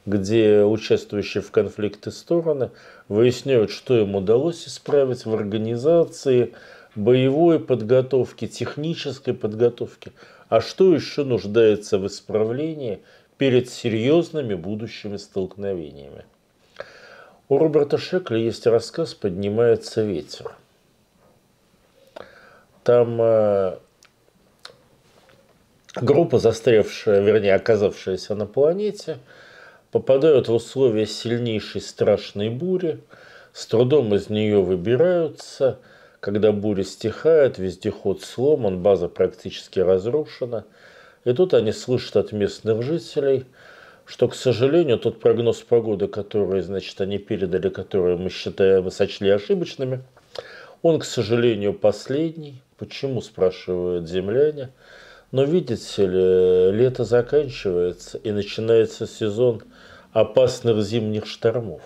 где участвующие в конфликте стороны выясняют, что им удалось исправить в организации, боевой подготовки, технической подготовки, а что еще нуждается в исправлении перед серьезными будущими столкновениями. У Роберта Шекля есть рассказ «Поднимается ветер». Там группа, застрявшая, вернее, оказавшаяся на планете, попадают в условия сильнейшей страшной бури, с трудом из нее выбираются. Когда буря стихает, вездеход сломан, база практически разрушена. И тут они слышат от местных жителей, что, к сожалению, тот прогноз погоды, который, значит, они передали, который мы сочли ошибочными, он, к сожалению, последний. Почему, спрашивают земляне. Но, видите ли, лето заканчивается и начинается сезон опасных зимних штормов.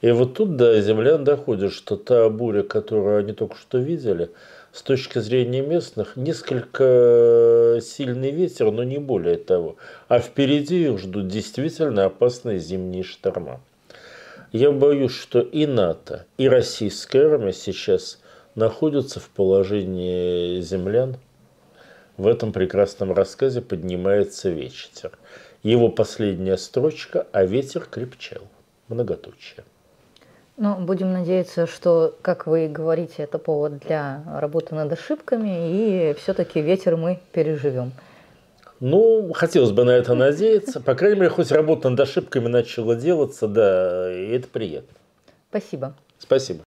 И вот тут до землян доходит, что та буря, которую они только что видели, с точки зрения местных, несколько сильный ветер, но не более того. А впереди их ждут действительно опасные зимние шторма. Я боюсь, что и НАТО, и российская армия сейчас находятся в положении землян. В этом прекрасном рассказе «Поднимается ветер». Его последняя строчка «А ветер крепчал». Многоточие. Ну, будем надеяться, что, как вы говорите, это повод для работы над ошибками, и все-таки ветер мы переживем. Ну, хотелось бы на это надеяться. По крайней мере, хоть работа над ошибками начала делаться, да, и это приятно. Спасибо. Спасибо.